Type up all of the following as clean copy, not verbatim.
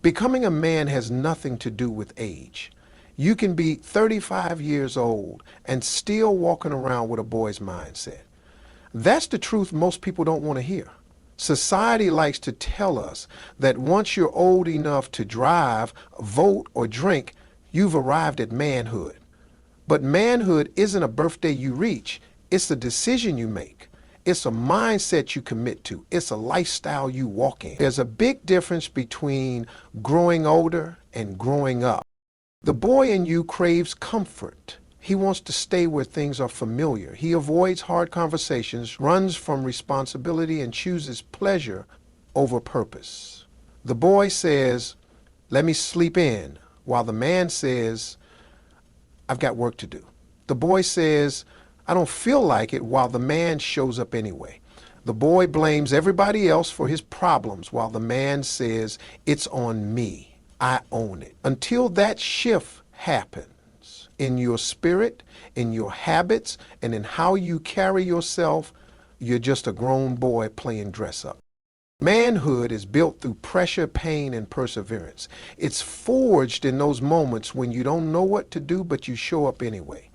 Becoming a man has nothing to do with age. You can be 35 years old and still walking around with a boy's mindset. That's the truth most people don't want to hear. Society likes to tell us that once you're old enough to drive, vote, or drink, you've arrived at manhood. But manhood isn't a birthday you reach. It's a decision you make. It's a mindset you commit to. It's a lifestyle you walk in. There's a big difference between growing older and growing up. The boy in you craves comfort. He wants to stay where things are familiar. He avoids hard conversations, runs from responsibility, and chooses pleasure over purpose. The boy says, "Let me sleep in," while the man says, "I've got work to do." The boy says, "I don't feel like it," while the man shows up anyway. The boy blames everybody else for his problems, while the man says, "It's on me. I own it." Until that shift happens in your spirit, in your habits, and in how you carry yourself, you're just a grown boy playing dress up. Manhood is built through pressure, pain, and perseverance. It's forged in those moments when you don't know what to do, but you show up anyway.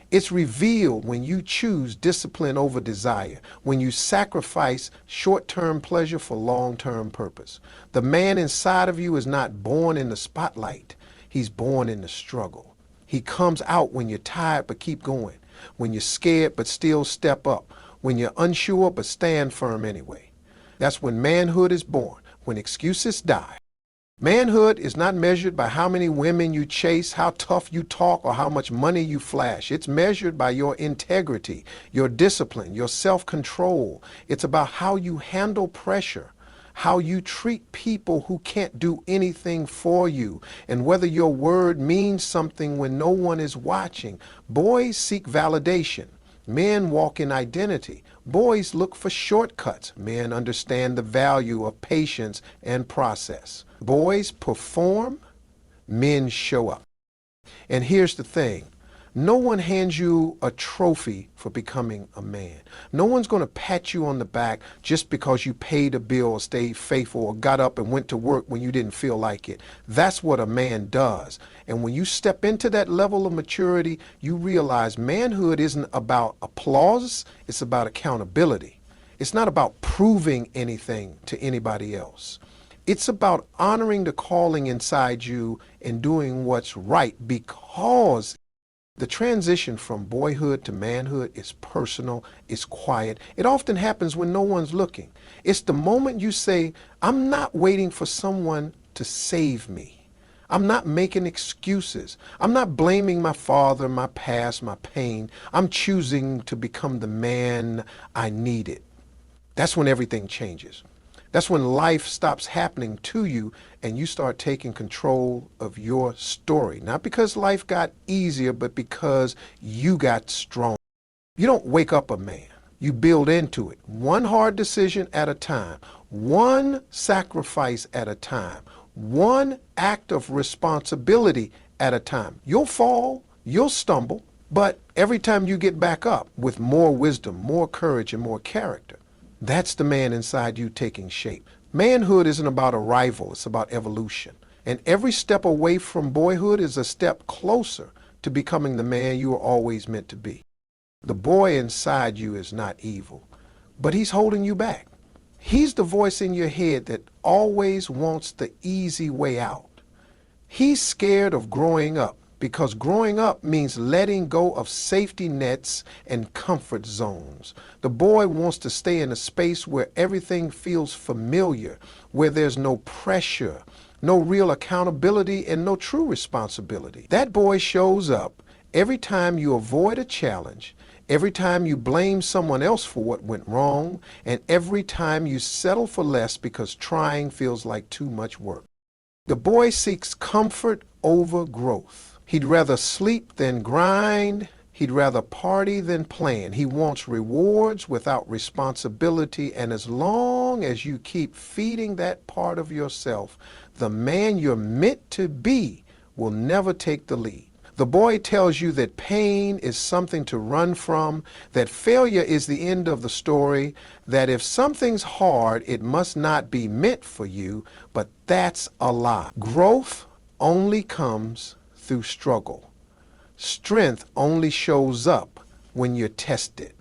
It's revealed when you choose discipline over desire, when you sacrifice short-term pleasure for long-term purpose. The man inside of you is not born in the spotlight. He's born in the struggle. He comes out when you're tired but keep going, when you're scared but still step up, when you're unsure but stand firm anyway. That's when manhood is born, when excuses die. Manhood is not measured by how many women you chase, how tough you talk, or how much money you flash. It's measured by your integrity, your discipline, your self-control. It's about how you handle pressure, how you treat people who can't do anything for you, and whether your word means something when no one is watching. Boys seek validation. Men walk in identity. Boys look for shortcuts. Men understand the value of patience and process. Boys perform, men show up. And here's the thing. No one hands you a trophy for becoming a man. No one's going to pat you on the back just because you paid a bill or stayed faithful or got up and went to work when you didn't feel like it. That's what a man does. And when you step into that level of maturity, you realize manhood isn't about applause. It's about accountability. It's not about proving anything to anybody else. It's about honoring the calling inside you and doing what's right, because the transition from boyhood to manhood is personal, it's quiet. It often happens when no one's looking. It's the moment you say, "I'm not waiting for someone to save me. I'm not making excuses. I'm not blaming my father, my past, my pain. I'm choosing to become the man I needed." That's when everything changes. That's when life stops happening to you and you start taking control of your story. Not because life got easier, but because you got strong. You don't wake up a man. You build into it. One hard decision at a time. One sacrifice at a time. One act of responsibility at a time. You'll fall, you'll stumble, but every time you get back up with more wisdom, more courage, and more character. That's the man inside you taking shape. Manhood isn't about arrival, it's about evolution. And every step away from boyhood is a step closer to becoming the man you were always meant to be. The boy inside you is not evil, but he's holding you back. He's the voice in your head that always wants the easy way out. He's scared of growing up, because growing up means letting go of safety nets and comfort zones. The boy wants to stay in a space where everything feels familiar, where there's no pressure, no real accountability, and no true responsibility. That boy shows up every time you avoid a challenge, every time you blame someone else for what went wrong, and every time you settle for less because trying feels like too much work. The boy seeks comfort over growth. He'd rather sleep than grind. He'd rather party than plan. He wants rewards without responsibility. And as long as you keep feeding that part of yourself, the man you're meant to be will never take the lead. The boy tells you that pain is something to run from, that failure is the end of the story, that if something's hard, it must not be meant for you, but that's a lie. Growth only comes through struggle. Strength only shows up when you're tested.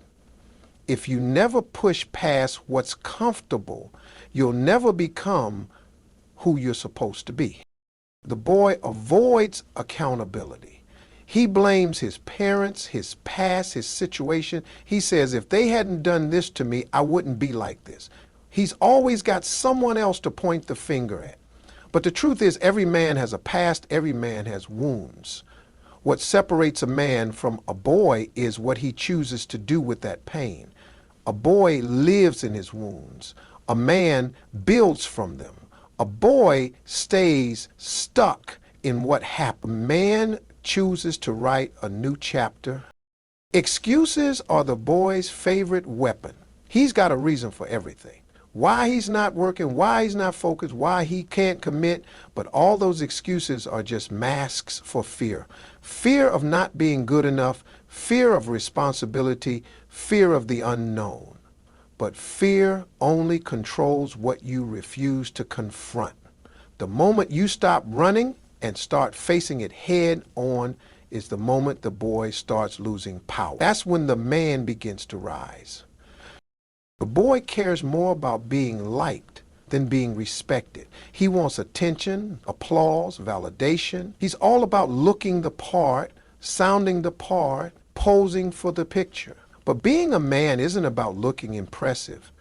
If you never push past what's comfortable, you'll never become who you're supposed to be. The boy avoids accountability. He blames his parents, his past, his situation. He says, if they hadn't done this to me, I wouldn't be like this. He's always got someone else to point the finger at. But the truth is, every man has a past, every man has wounds. What separates a man from a boy is what he chooses to do with that pain. A boy lives in his wounds. A man builds from them. A boy stays stuck in what happened. A man chooses to write a new chapter. Excuses are the boy's favorite weapon. He's got a reason for everything. Why he's not working, why he's not focused, why he can't commit, but all those excuses are just masks for fear. Fear of not being good enough, fear of responsibility, fear of the unknown. But fear only controls what you refuse to confront. The moment you stop running and start facing it head on is the moment the boy starts losing power. That's when the man begins to rise. The boy cares more about being liked than being respected. He wants attention, applause, validation. He's all about looking the part, sounding the part, posing for the picture. But being a man isn't about looking impressive.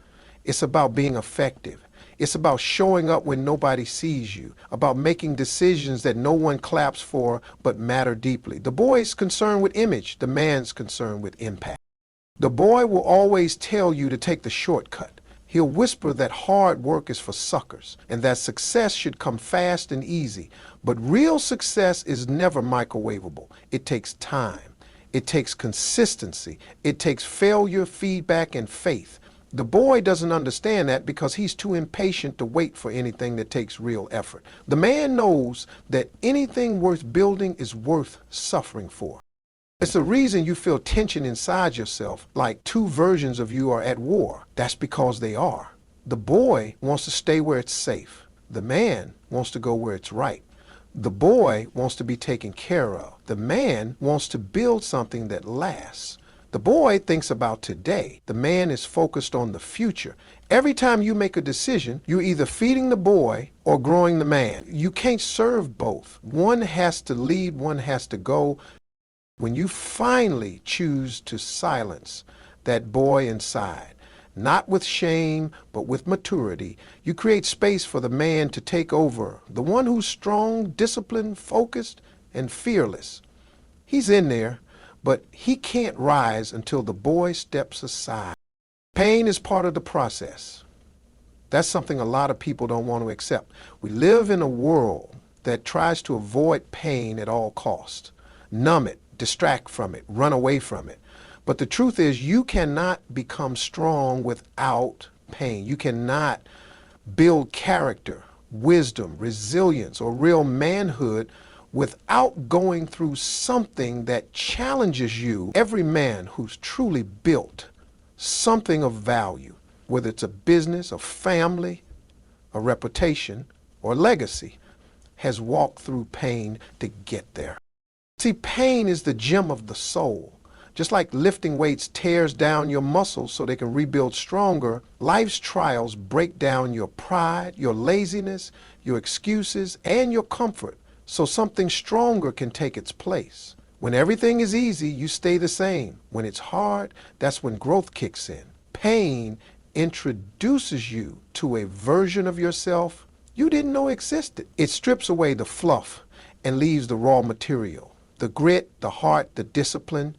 It's about being effective. It's about showing up when nobody sees you, about making decisions that no one claps for but matter deeply. The boy's concerned with image, the man's concerned with impact. The boy will always tell you to take the shortcut. He'll whisper that hard work is for suckers and that success should come fast and easy. But real success is never microwavable. It takes time. It takes consistency. It takes failure, feedback, and faith. The boy doesn't understand that because he's too impatient to wait for anything that takes real effort. The man knows that anything worth building is worth suffering for. It's the reason you feel tension inside yourself, like two versions of you are at war. That's because they are. The boy wants to stay where it's safe. The man wants to go where it's right. The boy wants to be taken care of. The man wants to build something that lasts. The boy thinks about today. The man is focused on the future. Every time you make a decision, you're either feeding the boy or growing the man. You can't serve both. One has to lead, one has to go. When you finally choose to silence that boy inside, not with shame, but with maturity, you create space for the man to take over, the one who's strong, disciplined, focused, and fearless. He's in there, but he can't rise until the boy steps aside. Pain is part of the process. That's something a lot of people don't want to accept. We live in a world that tries to avoid pain at all costs. Numb it, distract from it, run away from it. But the truth is, you cannot become strong without pain. You cannot build character, wisdom, resilience, or real manhood without going through something that challenges you. Every man who's truly built something of value, whether it's a business, a family, a reputation, or legacy, has walked through pain to get there. See, pain is the gem of the soul. Just like lifting weights tears down your muscles so they can rebuild stronger, life's trials break down your pride, your laziness, your excuses, and your comfort so something stronger can take its place. When everything is easy, you stay the same. When it's hard, that's when growth kicks in. Pain introduces you to a version of yourself you didn't know existed. It strips away the fluff and leaves the raw material, the grit, the heart, the discipline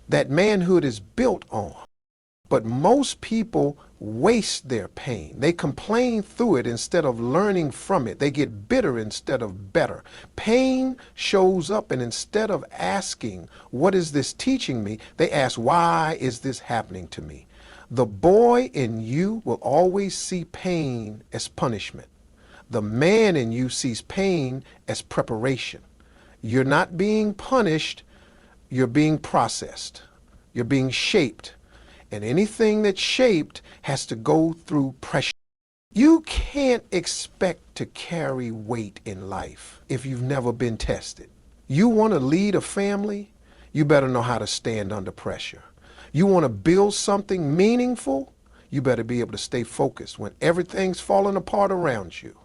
that manhood is built on. But most people waste their pain. They complain through it instead of learning from it. They get bitter instead of better. Pain shows up, and instead of asking, what is this teaching me? They ask, why is this happening to me? The boy in you will always see pain as punishment. The man in you sees pain as preparation. You're not being punished, you're being processed. You're being shaped. And anything that's shaped has to go through pressure. You can't expect to carry weight in life if you've never been tested. You want to lead a family, you better know how to stand under pressure. You want to build something meaningful, you better be able to stay focused when everything's falling apart around you.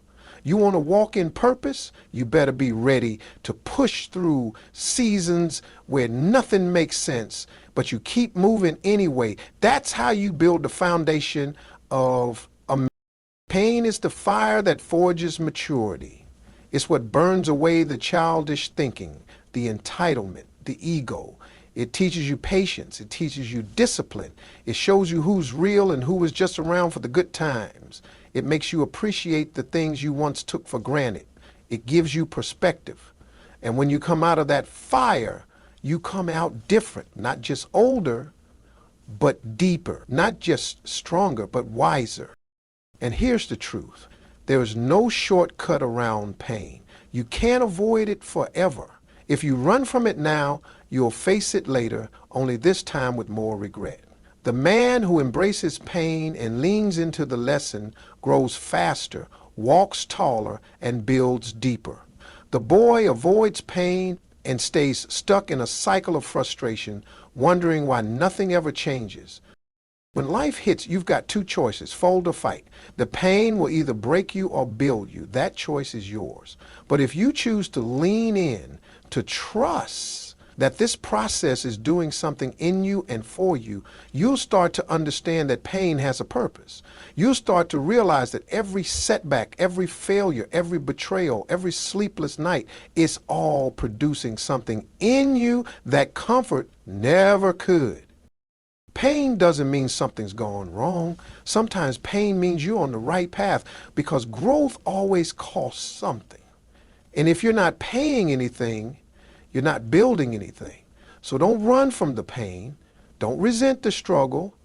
You want to walk in purpose, you better be ready to push through seasons where nothing makes sense, but you keep moving anyway. That's how you build the foundation of a man. Pain is the fire that forges maturity. It's what burns away the childish thinking, the entitlement, the ego. It teaches you patience. It teaches you discipline. It shows you who's real and who is just around for the good times. It makes you appreciate the things you once took for granted. It gives you perspective. And when you come out of that fire, you come out different, not just older, but deeper, not just stronger, but wiser. And here's the truth. There is no shortcut around pain. You can't avoid it forever. If you run from it now, you'll face it later, only this time with more regret. The man who embraces pain and leans into the lesson grows faster, walks taller, and builds deeper. The boy avoids pain and stays stuck in a cycle of frustration, wondering why nothing ever changes. When life hits, you've got two choices, fold or fight. The pain will either break you or build you. That choice is yours. But if you choose to lean in, to trust that this process is doing something in you and for you, you'll start to understand that pain has a purpose. You'll start to realize that every setback, every failure, every betrayal, every sleepless night is all producing something in you that comfort never could. Pain doesn't mean something's gone wrong. Sometimes pain means you're on the right path because growth always costs something. And if you're not paying anything, you're not building anything. So don't run from the pain. Don't resent the struggle.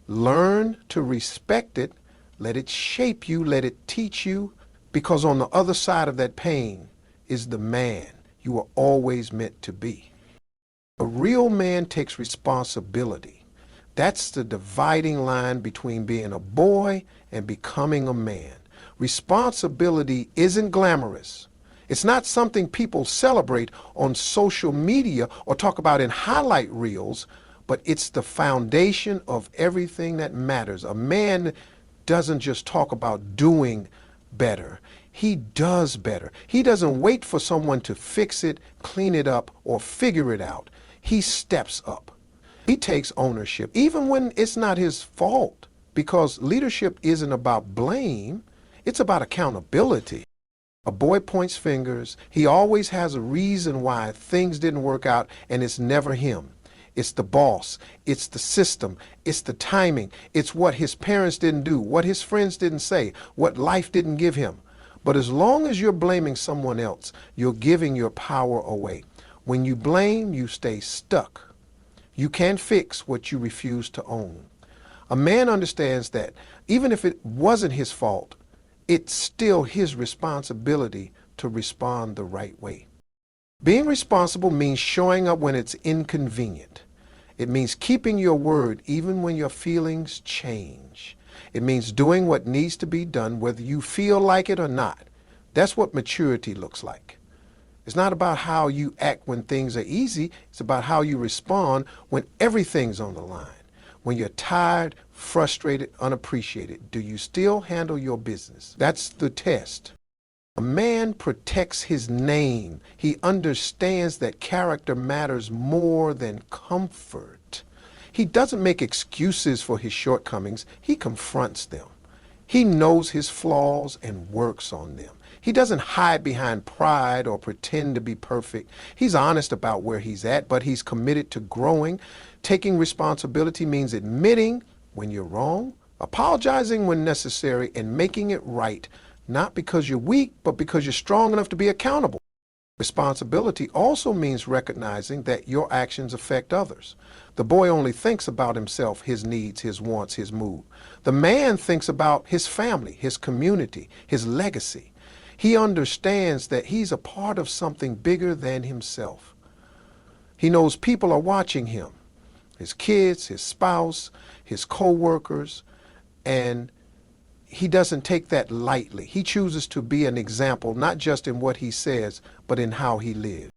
Learn to respect it. Let it shape you. Let it teach you. Because on the other side of that pain is the man you were always meant to be. A real man takes responsibility. That's the dividing line between being a boy and becoming a man. Responsibility isn't glamorous. It's not something people celebrate on social media or talk about in highlight reels, but it's the foundation of everything that matters. A man doesn't just talk about doing better. He does better. He doesn't wait for someone to fix it, clean it up, or figure it out. He steps up. He takes ownership, even when it's not his fault, because leadership isn't about blame. It's about accountability. A boy points fingers. He always has a reason why things didn't work out, and it's never him. It's the boss. It's the system. It's the timing. It's what his parents didn't do, what his friends didn't say, what life didn't give him. But as long as you're blaming someone else, you're giving your power away. When you blame, you stay stuck. You can't fix what you refuse to own. A man understands that even if it wasn't his fault, it's still his responsibility to respond the right way. Being responsible means showing up when it's inconvenient. It means keeping your word even when your feelings change. It means doing what needs to be done whether you feel like it or not. That's what maturity looks like. It's not about how you act when things are easy. It's about how you respond when everything's on the line. When you're tired, frustrated, unappreciated, do you still handle your business? That's the test. A man protects his name. He understands that character matters more than comfort. He doesn't make excuses for his shortcomings. He confronts them. He knows his flaws and works on them. He doesn't hide behind pride or pretend to be perfect. He's honest about where he's at, but he's committed to growing. Taking responsibility means admitting when you're wrong, apologizing when necessary, and making it right, not because you're weak, but because you're strong enough to be accountable. Responsibility also means recognizing that your actions affect others. The boy only thinks about himself, his needs, his wants, his mood. The man thinks about his family, his community, his legacy. He understands that he's a part of something bigger than himself. He knows people are watching him, his kids, his spouse, his co-workers, and he doesn't take that lightly. He chooses to be an example, not just in what he says, but in how he lives.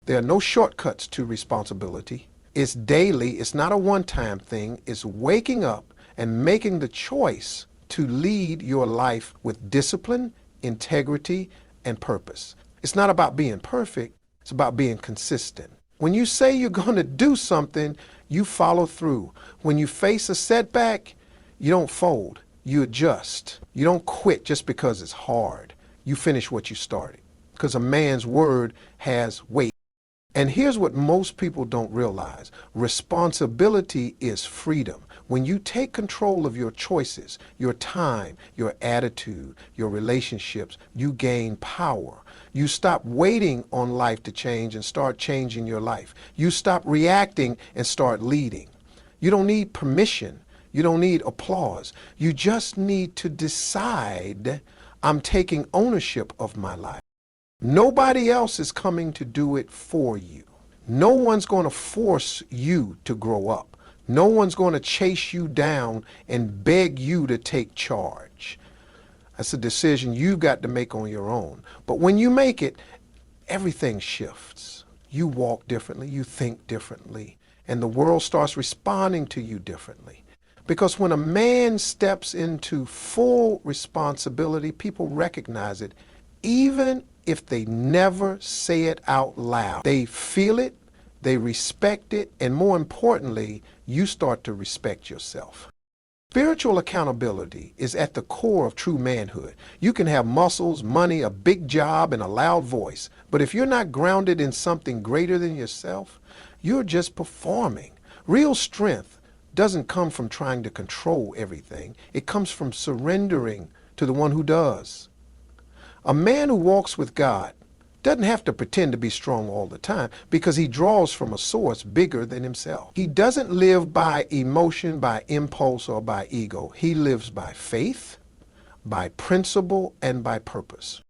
There are no shortcuts to responsibility. It's daily. It's not a one-time thing. It's waking up and making the choice to lead your life with discipline, integrity, and purpose. It's not about being perfect. It's about being consistent. When you say you're going to do something, you follow through. When you face a setback, you don't fold. You adjust. You don't quit just because it's hard. You finish what you started, because a man's word has weight. And here's what most people don't realize. Responsibility is freedom. When you take control of your choices, your time, your attitude, your relationships, you gain power. You stop waiting on life to change and start changing your life. You stop reacting and start leading. You don't need permission. You don't need applause. You just need to decide, I'm taking ownership of my life. Nobody else is coming to do it for you. No one's going to force you to grow up. No one's going to chase you down and beg you to take charge. That's a decision you've got to make on your own. But when you make it, everything shifts. You walk differently, you think differently, and the world starts responding to you differently. Because when a man steps into full responsibility, people recognize it, even if they never say it out loud. They feel it, they respect it, and more importantly, you start to respect yourself. Spiritual accountability is at the core of true manhood. You can have muscles, money, a big job, and a loud voice, but if you're not grounded in something greater than yourself, you're just performing. Real strength doesn't come from trying to control everything. It comes from surrendering to the one who does. A man who walks with God doesn't have to pretend to be strong all the time because he draws from a source bigger than himself. He doesn't live by emotion, by impulse, or by ego. He lives by faith, by principle, and by purpose.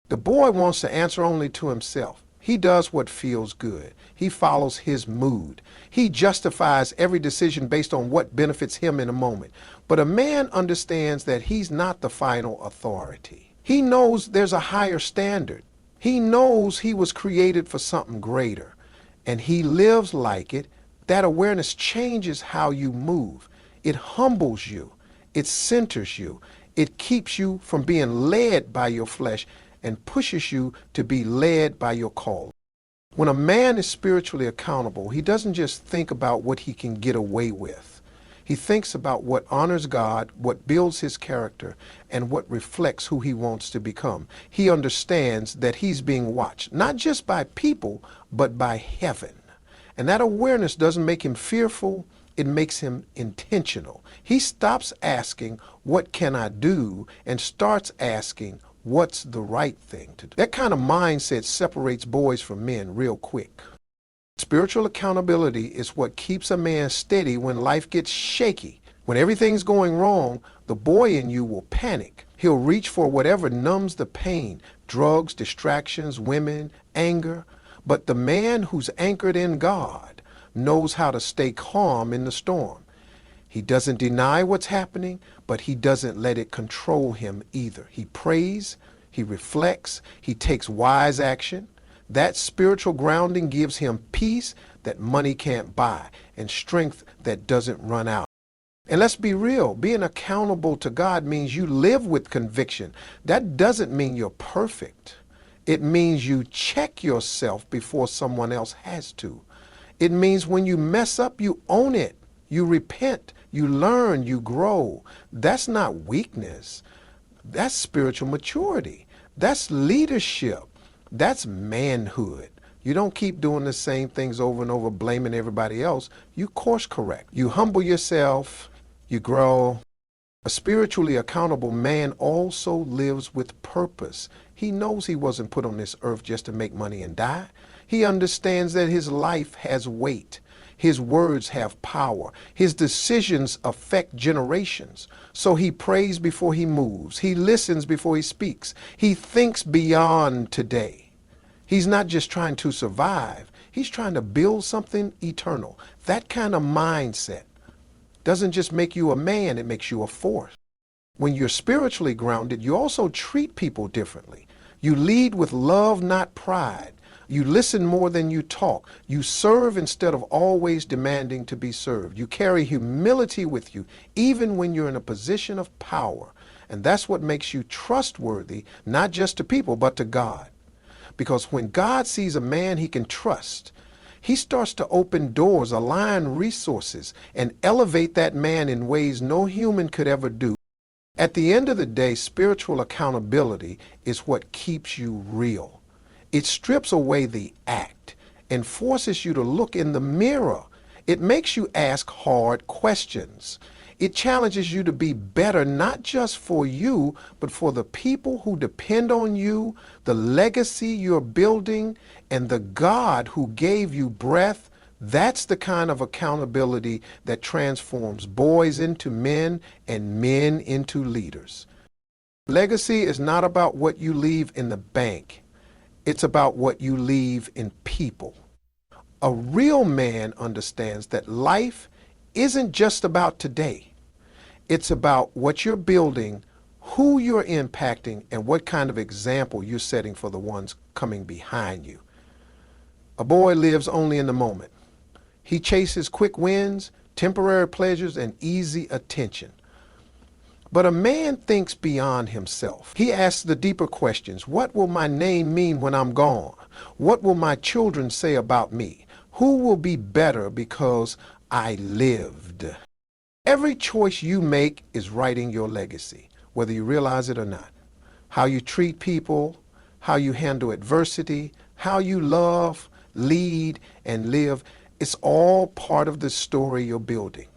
The boy wants to answer only to himself. He does what feels good. He follows his mood. He justifies every decision based on what benefits him in a moment. But a man understands that he's not the final authority. He knows there's a higher standard. He knows he was created for something greater, and he lives like it. That awareness changes how you move. It humbles you. It centers you. It keeps you from being led by your flesh and pushes you to be led by your call. When a man is spiritually accountable, he doesn't just think about what he can get away with. He thinks about what honors God, what builds his character, and what reflects who he wants to become. He understands that he's being watched, not just by people, but by heaven. And that awareness doesn't make him fearful, it makes him intentional. He stops asking, what can I do, and starts asking, what's the right thing to do? That kind of mindset separates boys from men real quick. Spiritual accountability is what keeps a man steady when life gets shaky. When everything's going wrong, the boy in you will panic. He'll reach for whatever numbs the pain, drugs, distractions, women, anger. But the man who's anchored in God knows how to stay calm in the storm. He doesn't deny what's happening, but he doesn't let it control him either. He prays, he reflects, he takes wise action. That spiritual grounding gives him peace that money can't buy and strength that doesn't run out. And let's be real, being accountable to God means you live with conviction. That doesn't mean you're perfect. It means you check yourself before someone else has to. It means when you mess up, you own it. You repent, you learn, you grow. That's not weakness. That's spiritual maturity. That's leadership. That's manhood. You don't keep doing the same things over and over, blaming everybody else. You course correct. You humble yourself. You grow. A spiritually accountable man also lives with purpose. He knows he wasn't put on this earth just to make money and die. He understands that his life has weight. His words have power. His decisions affect generations. So he prays before he moves. He listens before he speaks. He thinks beyond today. He's not just trying to survive. He's trying to build something eternal. That kind of mindset doesn't just make you a man, it makes you a force. When you're spiritually grounded, you also treat people differently. You lead with love, not pride. You listen more than you talk. You serve instead of always demanding to be served. You carry humility with you, even when you're in a position of power. And that's what makes you trustworthy, not just to people, but to God. Because when God sees a man he can trust, he starts to open doors, align resources, and elevate that man in ways no human could ever do. At the end of the day, spiritual accountability is what keeps you real. It strips away the act and forces you to look in the mirror. It makes you ask hard questions. It challenges you to be better, not just for you, but for the people who depend on you, the legacy you're building, and the God who gave you breath. That's the kind of accountability that transforms boys into men and men into leaders. Legacy is not about what you leave in the bank. It's about what you leave in people. A real man understands that life isn't just about today. It's about what you're building, who you're impacting, and what kind of example you're setting for the ones coming behind you. A boy lives only in the moment. He chases quick wins, temporary pleasures, and easy attention. But a man thinks beyond himself. He asks the deeper questions. What will my name mean when I'm gone? What will my children say about me? Who will be better because I lived? Every choice you make is writing your legacy, whether you realize it or not. How you treat people, how you handle adversity, how you love, lead, and live. It's all part of the story you're building.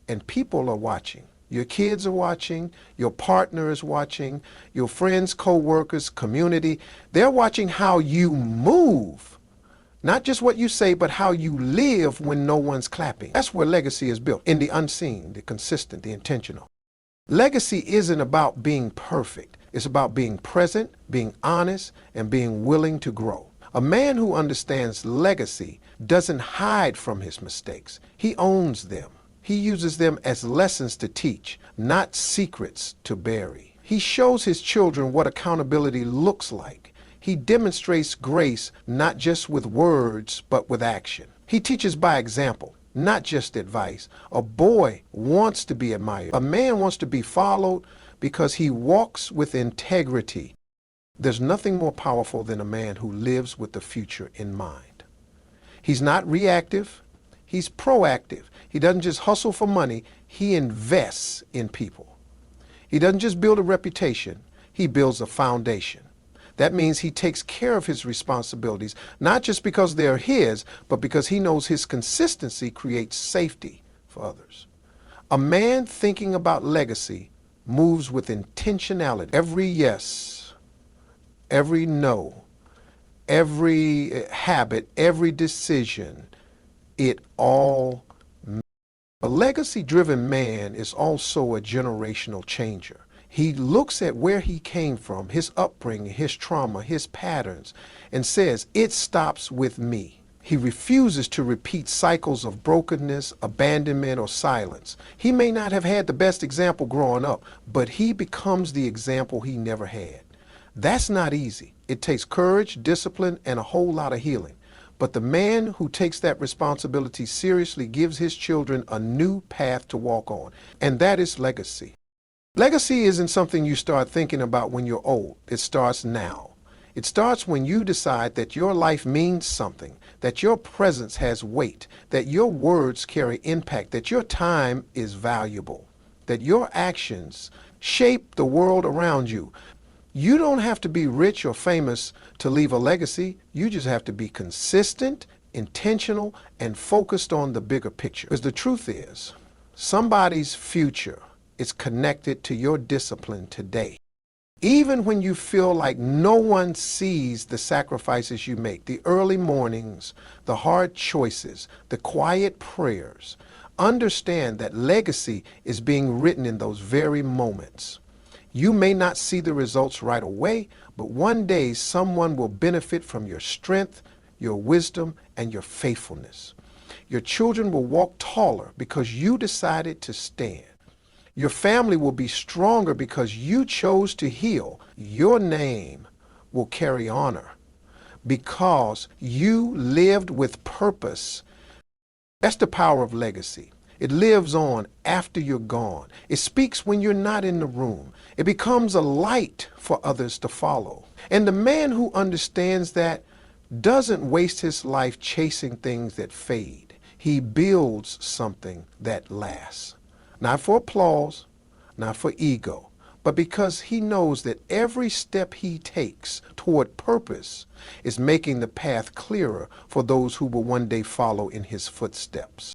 And people are watching. Your kids are watching. Your partner is watching. Your friends, co-workers, community. They're watching how you move. Not just what you say, but how you live when no one's clapping. That's where legacy is built, in the unseen, the consistent, the intentional. Legacy isn't about being perfect. It's about being present, being honest, and being willing to grow. A man who understands legacy doesn't hide from his mistakes. He owns them. He uses them as lessons to teach, not secrets to bury. He shows his children what accountability looks like. He demonstrates grace not just with words, but with action. He teaches by example, not just advice. A boy wants to be admired. A man wants to be followed because he walks with integrity. There's nothing more powerful than a man who lives with the future in mind. He's not reactive. He's proactive. He doesn't just hustle for money. He invests in people. He doesn't just build a reputation. He builds a foundation. That means he takes care of his responsibilities, not just because they're his, but because he knows his consistency creates safety for others. A man thinking about legacy moves with intentionality. Every yes, every no, every habit, every decision, it all matters. A legacy-driven man is also a generational changer. He looks at where he came from, his upbringing, his trauma, his patterns, and says, it stops with me. He refuses to repeat cycles of brokenness, abandonment, or silence. He may not have had the best example growing up, but he becomes the example he never had. That's not easy. It takes courage, discipline, and a whole lot of healing. But the man who takes that responsibility seriously gives his children a new path to walk on, and that is legacy. Legacy isn't something you start thinking about when you're old. It starts now. It starts when you decide that your life means something, that your presence has weight, that your words carry impact, that your time is valuable, that your actions shape the world around you. You don't have to be rich or famous to leave a legacy. You just have to be consistent, intentional, and focused on the bigger picture. Because the truth is, somebody's future is connected to your discipline today. Even when you feel like no one sees the sacrifices you make, the early mornings, the hard choices, the quiet prayers, understand that legacy is being written in those very moments. You may not see the results right away, but one day someone will benefit from your strength, your wisdom, and your faithfulness. Your children will walk taller because you decided to stand. Your family will be stronger because you chose to heal. Your name will carry honor because you lived with purpose. That's the power of legacy. It lives on after you're gone. It speaks when you're not in the room. It becomes a light for others to follow. And the man who understands that doesn't waste his life chasing things that fade. He builds something that lasts. Not for applause, not for ego, but because he knows that every step he takes toward purpose is making the path clearer for those who will one day follow in his footsteps.